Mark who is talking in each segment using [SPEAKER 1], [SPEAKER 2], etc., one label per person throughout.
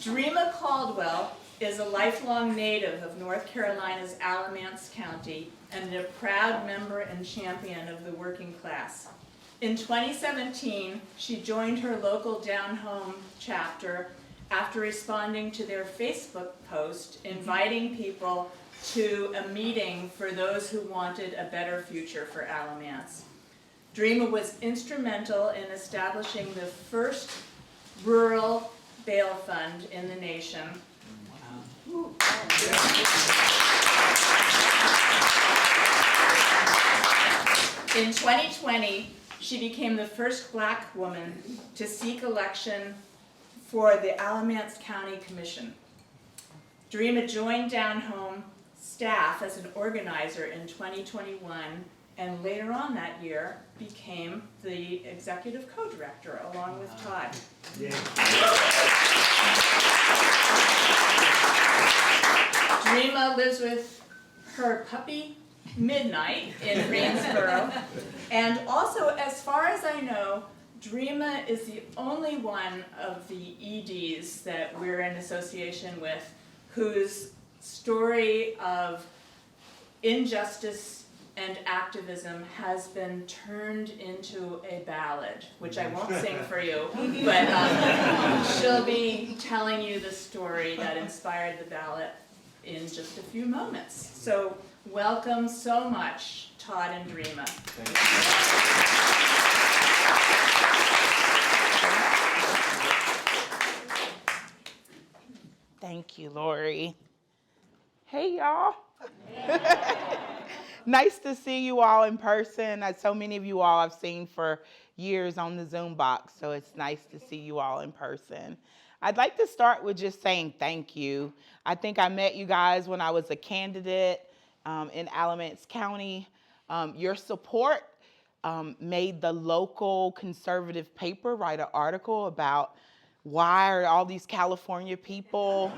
[SPEAKER 1] Dreama Caldwell is a lifelong native of North Carolina's Alamance County and a proud member and champion of the working class. In 2017, she joined her local Down Home chapter after responding to their Facebook post inviting people to a meeting for those who wanted a better future for Alamance. Dreama was instrumental in establishing the first rural bail fund in the nation. Wow. In 2020, she became the first Black woman to seek election for the Alamance County Commission. Dreama joined Down Home staff as an organizer in 2021, and later on that year became the executive co-director along with Todd. Yeah. Dreama lives with her puppy Midnight in Greensboro, and also, as far as I know, Dreama is the only one of the EDs that we're in association with whose story of injustice and activism has been turned into a ballad, which I won't sing for you, but she'll be telling you the story that inspired the ballad in just a few moments. So welcome so much, Todd and Dreama.
[SPEAKER 2] Thank you, Lori. Hey, y'all. Nice to see you all in person. So many of you all I've seen for years on the Zoom box, so it's nice to see you all in person. I'd like to start with just saying thank you. I think I met you guys when I was a candidate in Alamance County. Your support made the local conservative paper write an article about why are all these California people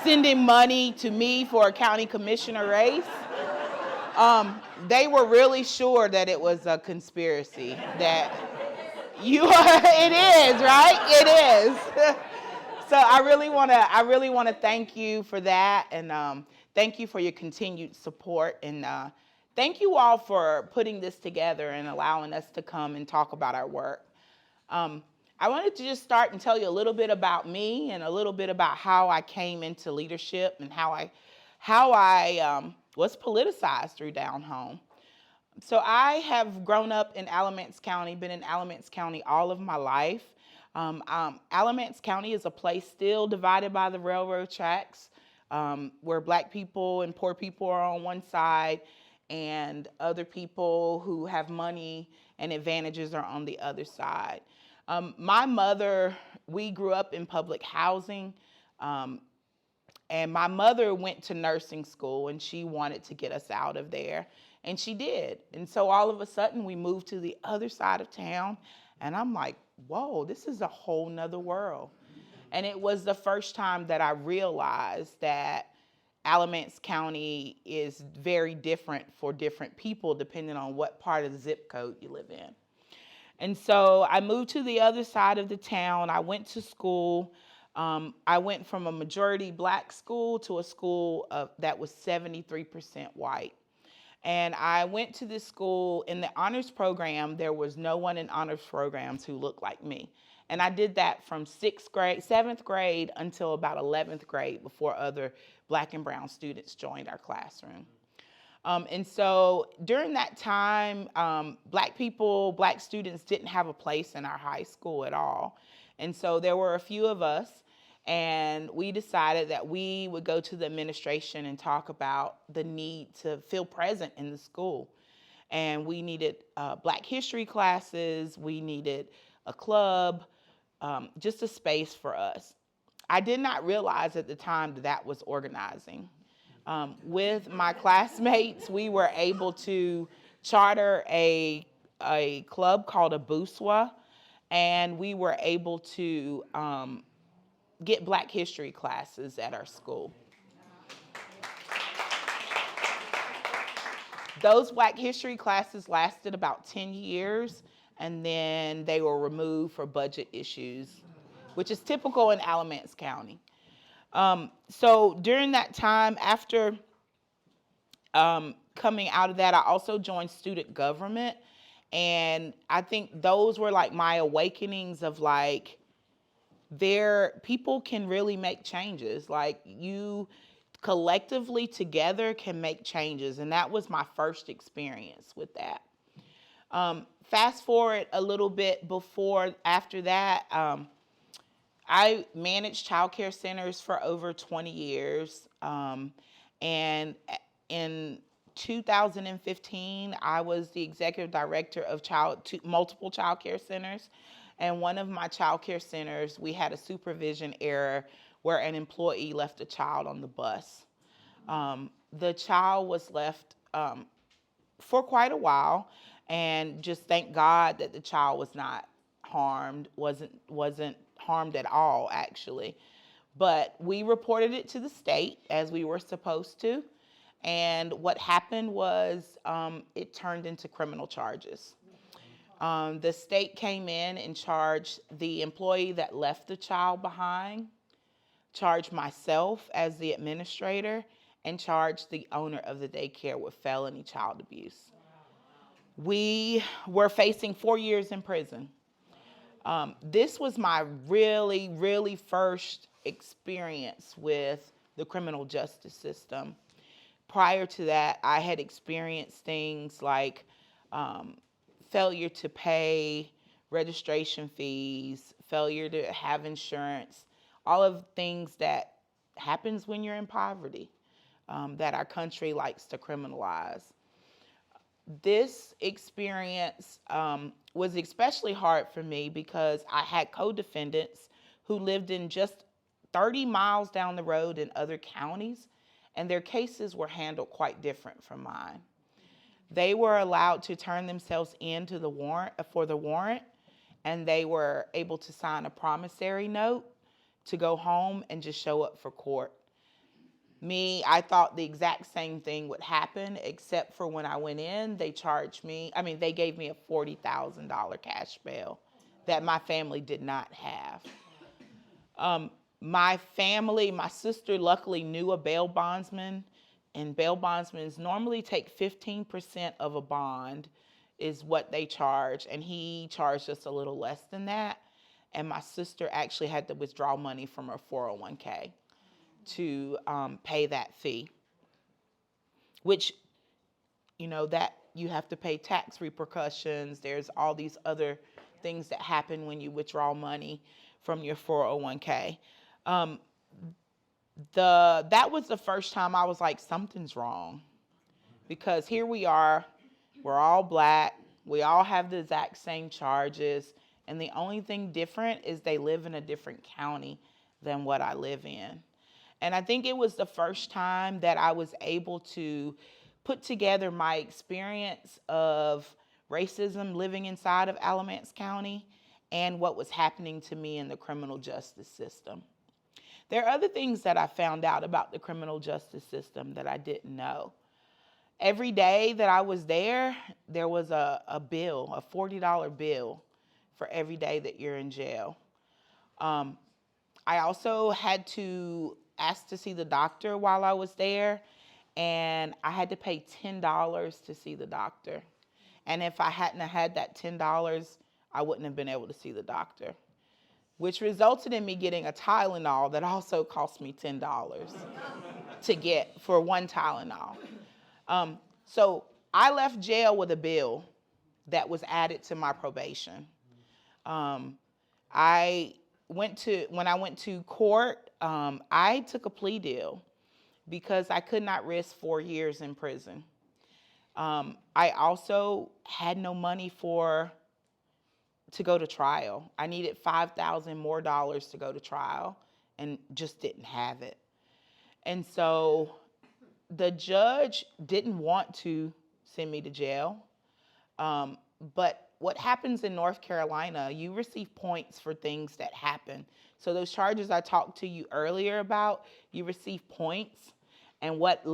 [SPEAKER 2] sending money to me for a county commissioner race? They were really sure that it was a conspiracy, that it is, right? It is. So I really want to thank you for that, and thank you for your continued support, and thank you all for putting this together and allowing us to come and talk about our work. I wanted to just start and tell you a little bit about me and a little bit about how I came into leadership and how I was politicized through Down Home. So I have grown up in Alamance County, been in Alamance County all of my life. Alamance County is a place still divided by the railroad tracks, where Black people and poor people are on one side and other people who have money and advantages are on the other side. My mother, we grew up in public housing, and my mother went to nursing school and she wanted to get us out of there, and she did. And so all of a sudden we moved to the other side of town, and I'm like, whoa, this is a whole nother world. And it was the first time that I realized that Alamance County is very different for different people depending on what part of the zip code you live in. And so I moved to the other side of the town. I went to school. I went from a majority Black school to a school that was 73% white. And I went to this school. In the honors program, there was no one in honors programs who looked like me. And I did that from 7th grade until about 11th grade before other Black and brown students joined our classroom. And so during that time, Black students didn't have a place in our high school at all. And so there were a few of us, and we decided that we would go to the administration and talk about the need to feel present in the school. And we needed Black history classes, we needed a club, just a space for us. I did not realize at the time that was organizing. With my classmates, we were able to charter a club called a BUSWA, and we were able to get Black history classes at our school. Those Black history classes lasted about 10 years, and then they were removed for budget issues, which is typical in Alamance County. So during that time, after coming out of that, I also joined student government. And I think those were like my awakenings of like, people can really make changes. Like you collectively together can make changes. And that was my first experience with that. Fast forward a little bit after that, I managed child care centers for over 20 years. And in 2015, I was the executive director of multiple child care centers. And one of my child care centers, we had a supervision error where an employee left a child on the bus. The child was left for quite a while, and just thank God that the child was not wasn't harmed at all, actually. But we reported it to the state as we were supposed to. And what happened was it turned into criminal charges. The state came in and charged the employee that left the child behind, charged myself as the administrator, and charged the owner of the daycare with felony child abuse. We were facing 4 years in prison. This was my really, really first experience with the criminal justice system. Prior to that, I had experienced things like failure to pay registration fees, failure to have insurance, all of things that happens when you're in poverty, that our country likes to criminalize. This experience was especially hard for me because I had co-defendants who lived in just 30 miles down the road in other counties, and their cases were handled quite different from mine. They were allowed to turn themselves in to the warrant, and they were able to sign a promissory note to go home and just show up for court. Me, I thought the exact same thing would happen, except for when I went in, they gave me a $40,000 cash bail that my family did not have. My sister luckily knew a bail bondsman, and bail bondsmen normally take 15% of a bond is what they charge, and he charged us a little less than that. And my sister actually had to withdraw money from her 401k to pay that fee, which, that you have to pay tax repercussions. There's all these other things that happen when you withdraw money from your 401k. That was the first time I was like, something's wrong, because here we are, we're all black, we all have the exact same charges, and the only thing different is they live in a different county than what I live in. And I think it was the first time that I was able to put together my experience of racism living inside of Alamance County and what was happening to me in the criminal justice system. There are other things that I found out about the criminal justice system that I didn't know. Every day that I was there was a bill, a $40 bill for every day that you're in jail. I also had to ask to see the doctor while I was there, and I had to pay $10 to see the doctor. And if I hadn't had that $10, I wouldn't have been able to see the doctor, which resulted in me getting a Tylenol that also cost me $10 to get for one Tylenol. So I left jail with a bill that was added to my probation. When I went to court, I took a plea deal because I could not risk 4 years in prison. I also had no money to go to trial. I needed $5,000 more to go to trial and just didn't have it. And so the judge didn't want to send me to jail. But what happens in North Carolina, you receive points for things that happen. So those charges I talked to you earlier about, you receive points, and what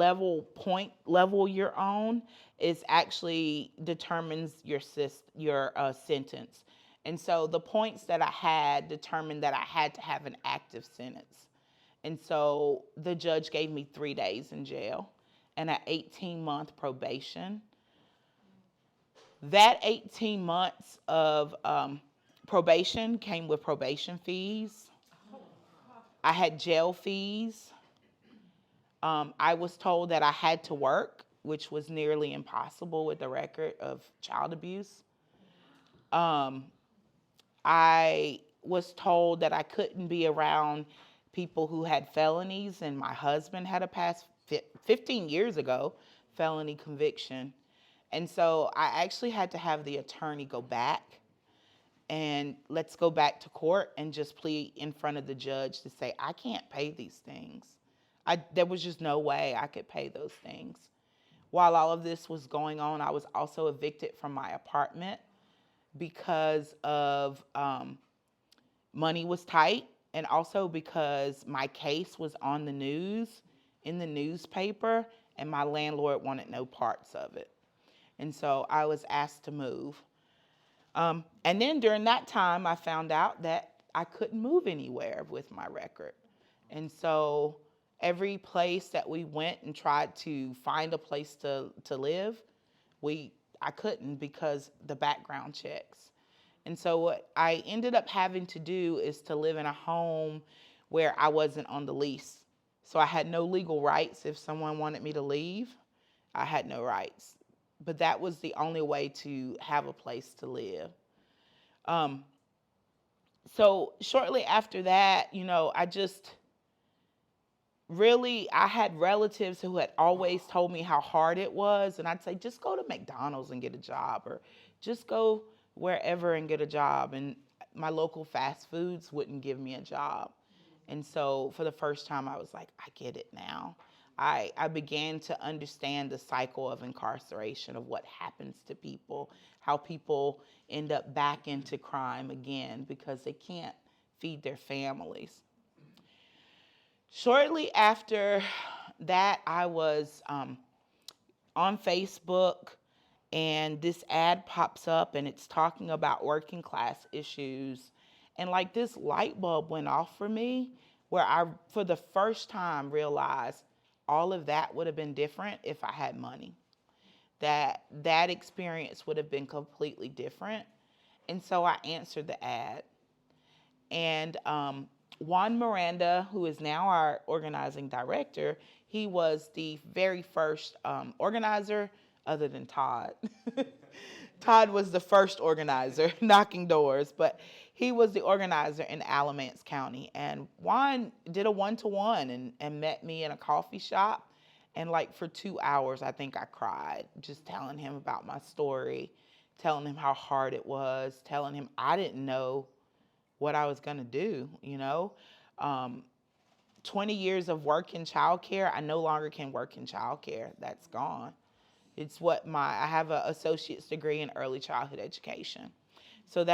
[SPEAKER 2] point level you're on is actually determines your sentence. And so the points that I had determined that I had to have an active sentence. And so the judge gave me 3 days in jail and an 18-month probation. That 18 months of probation came with probation fees. I had jail fees. I was told that I had to work, which was nearly impossible with the record of child abuse. I was told that I couldn't be around people who had felonies, and my husband had a past 15 years ago felony conviction. And so I actually had to have the attorney go back and let's go back to court and just plead in front of the judge to say, I can't pay these things. There was just no way I could pay those things. While all of this was going on, I was also evicted from my apartment because of money was tight, and also because my case was on the news, in the newspaper, and my landlord wanted no parts of it. And so I was asked to move. And then during that time, I found out that I couldn't move anywhere with my record. And so every place that we went and tried to find a place to live, I couldn't because the background checks. And so what I ended up having to do is to live in a home where I wasn't on the lease. So I had no legal rights. If someone wanted me to leave, I had no rights. But that was the only way to have a place to live. So shortly after that, I had relatives who had always told me how hard it was. And I'd say, just go to McDonald's and get a job, or just go wherever and get a job. And my local fast foods wouldn't give me a job. And so for the first time, I was like, I get it now. I began to understand the cycle of incarceration, of what happens to people, how people end up back into crime again because they can't feed their families. Shortly after that, I was on Facebook, and this ad pops up, and it's talking about working class issues. And like this light bulb went off for me, where I, for the first time, realized all of that would have been different if I had money. That experience would have been completely different. And so I answered the ad. And Juan Miranda, who is now our organizing director, he was the very first organizer other than Todd. Todd was the first organizer knocking doors, but he was the organizer in Alamance County. And Juan did a one-to-one and met me in a coffee shop. And like for 2 hours, I think I cried, just telling him about my story, telling him how hard it was, telling him I didn't know what I was going to do, 20 years of work in childcare, I no longer can work in childcare. That's gone. It's I have an associate's degree in early childhood education. So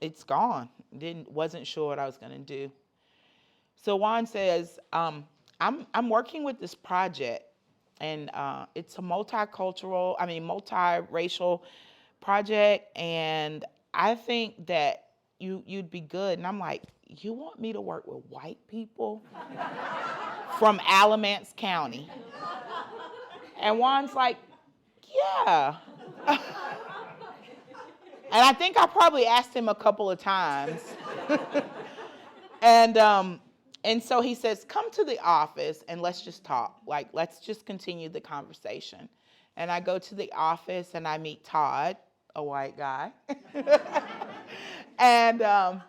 [SPEAKER 2] it's gone. Wasn't sure what I was going to do. So Juan says, I'm working with this project, and it's a multiracial project, and I think that you'd be good. And I'm like, you want me to work with white people from Alamance County? And Juan's like, yeah. And I think I probably asked him a couple of times. And so he says, come to the office and let's just talk. Like, let's just continue the conversation. And I go to the office and I meet Todd, a white guy. And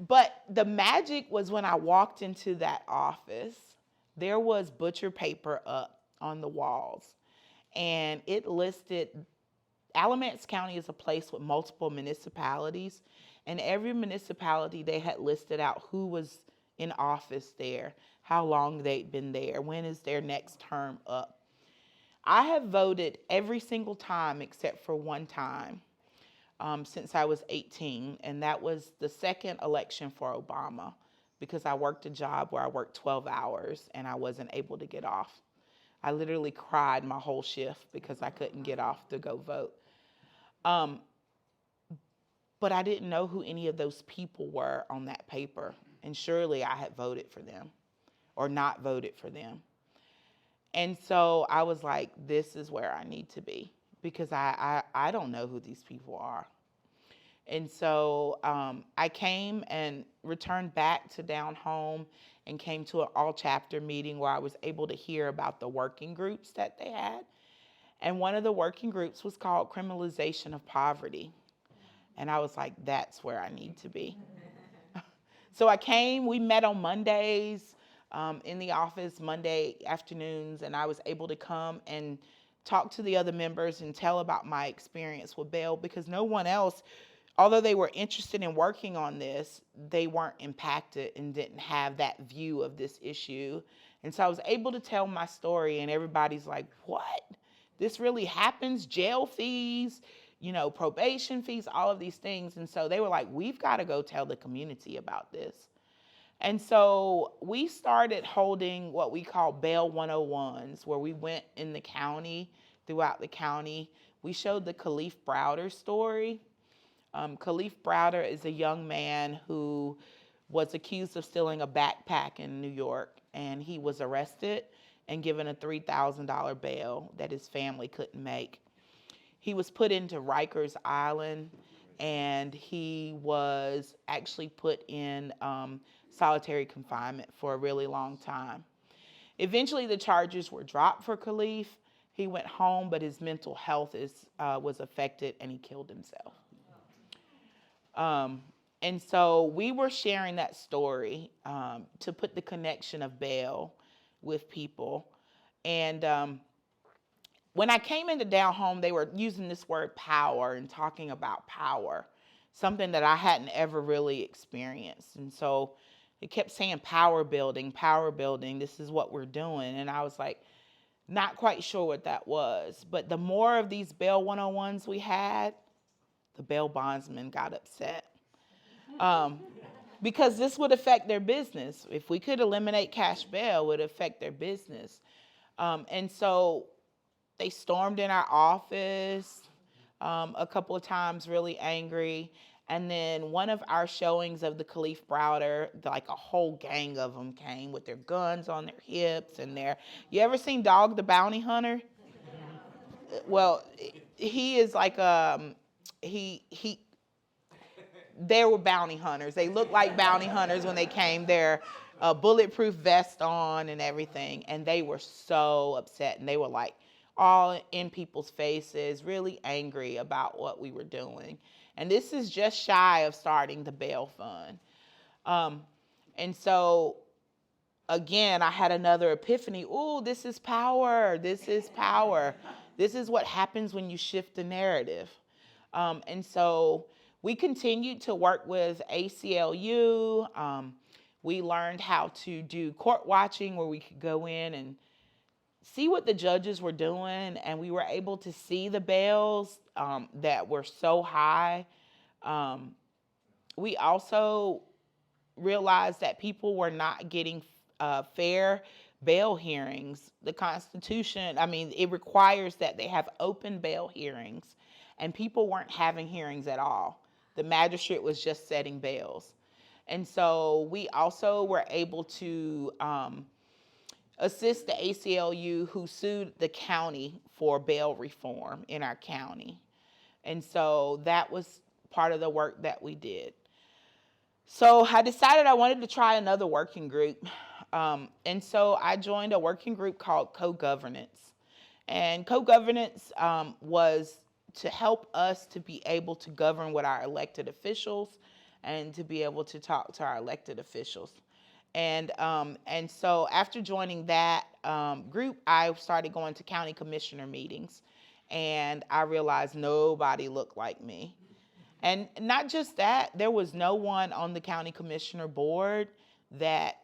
[SPEAKER 2] but the magic was when I walked into that office, there was butcher paper up on the walls. And it listed, Alamance County is a place with multiple municipalities. And every municipality, they had listed out who was in office there, how long they'd been there, when is their next term up. I have voted every single time except for one time since I was 18, and that was the second election for Obama, because I worked a job where I worked 12 hours and I wasn't able to get off. I literally cried my whole shift because I couldn't get off to go vote. But I didn't know who any of those people were on that paper. and surely I had voted for them or not voted for them. And so I was like, this is where I need to be, because I don't know who these people are. And so I came and returned back to down home and came to an all chapter meeting where I was able to hear about the working groups that they had. And one of the working groups was called Criminalization of Poverty. And I was like, that's where I need to be. So I came, we met on Mondays in the office, Monday afternoons, and I was able to come and talk to the other members and tell about my experience with bail, because no one else, although they were interested in working on this, they weren't impacted and didn't have that view of this issue. And so I was able to tell my story, and everybody's like, what? This really happens? Jail fees, probation fees, all of these things. And so they were like, we've got to go tell the community about this. And so we started holding what we call Bail 101s, where we went in the county, throughout the county. We showed the Khalif Browder story. Khalif Browder is a young man who was accused of stealing a backpack in New York, and he was arrested and given a $3,000 bail that his family couldn't make. He was put into Rikers Island, and he was actually put in solitary confinement for a really long time. Eventually, the charges were dropped for Khalif. He went home, but his mental health was affected, and he killed himself. And so we were sharing that story to put the connection of bail with people. And when I came into down home, they were using this word power and talking about power, something that I hadn't ever really experienced. And so it kept saying power building, this is what we're doing. And I was like, not quite sure what that was. But the more of these bail 101s we had, the bail bondsmen got upset. Because this would affect their business. If we could eliminate cash bail, it would affect their business. And so they stormed in our office a couple of times, really angry. And then one of our showings of the Khalif Browder, like a whole gang of them came with their guns on their hips and you ever seen Dog the Bounty Hunter? Well, he is like they were bounty hunters. They looked like bounty hunters when they came there, bulletproof vest on and everything. And they were so upset, and they were like all in people's faces, really angry about what we were doing. And this is just shy of starting the bail fund. And so, again, I had another epiphany. Ooh, this is power. This is power. This is what happens when you shift the narrative. And so we continued to work with ACLU. We learned how to do court watching, where we could go in and see what the judges were doing, and we were able to see the bails that were so high. We also realized that people were not getting fair bail hearings. The Constitution, it requires that they have open bail hearings, and people weren't having hearings at all. The magistrate was just setting bails. And so we also were able to assist the ACLU, who sued the county for bail reform in our county. And so that was part of the work that we did. So I decided I wanted to try another working group. And so I joined a working group called Co-Governance. And Co-Governance was to help us to be able to govern with our elected officials and to be able to talk to our elected officials. And so after joining that group, I started going to county commissioner meetings, and I realized nobody looked like me. And not just that, there was no one on the county commissioner board that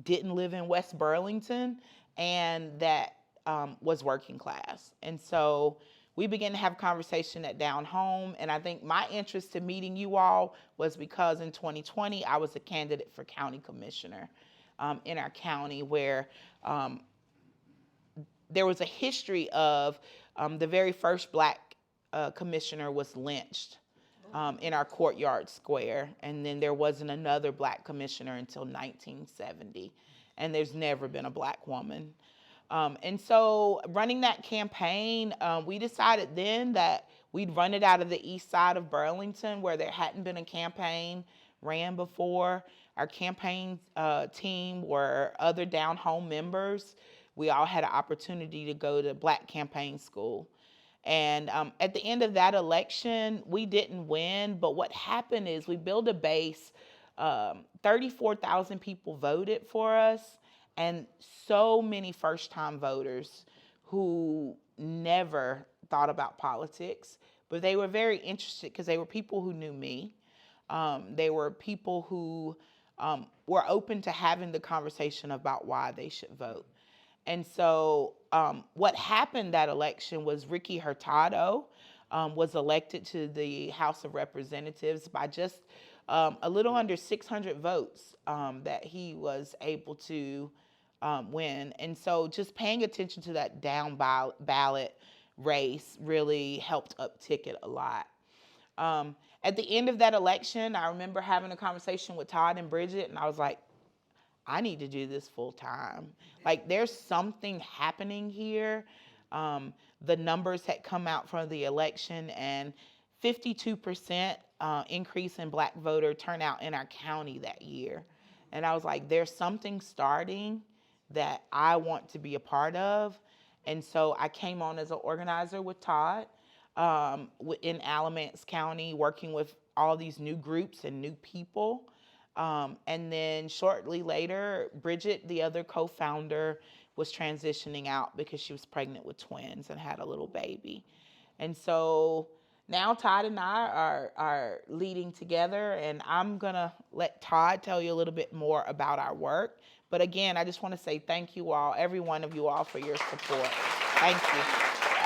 [SPEAKER 2] didn't live in West Burlington and that was working class. And so we began to have conversation at Down Home, and I think my interest in meeting you all was because in 2020, I was a candidate for county commissioner in our county, where there was a history of the very first Black commissioner was lynched in our courtyard square. And then there wasn't another black commissioner until 1970. And there's never been a black woman. And so running that campaign, we decided then that we'd run it out of the east side of Burlington where there hadn't been a campaign ran before. Our campaign team were other down home members. We all had an opportunity to go to black campaign school. And at the end of that election, we didn't win, but what happened is we built a base. 34,000 people voted for us, and so many first-time voters who never thought about politics, but they were very interested because they were people who knew me. They were people who were open to having the conversation about why they should vote. And so what happened that election was Ricky Hurtado was elected to the House of Representatives by just a little under 600 votes that he was able to win. And so just paying attention to that down ballot race really helped uptick it a lot. At the end of that election, I remember having a conversation with Todd and Bridget, and I was like, I need to do this full time. Like, there's something happening here. The numbers had come out from the election, and 52% increase in black voter turnout in our county that year. And I was like, there's something starting that I want to be a part of. And so I came on as an organizer with Todd in Alamance County, working with all these new groups and new people. And then shortly later, Bridget, the other co-founder, was transitioning out because she was pregnant with twins and had a little baby. And so now Todd and I are leading together, and I'm going to let Todd tell you a little bit more about our work. But again, I just want to say thank you all, every one of you all, for your support. Thank you.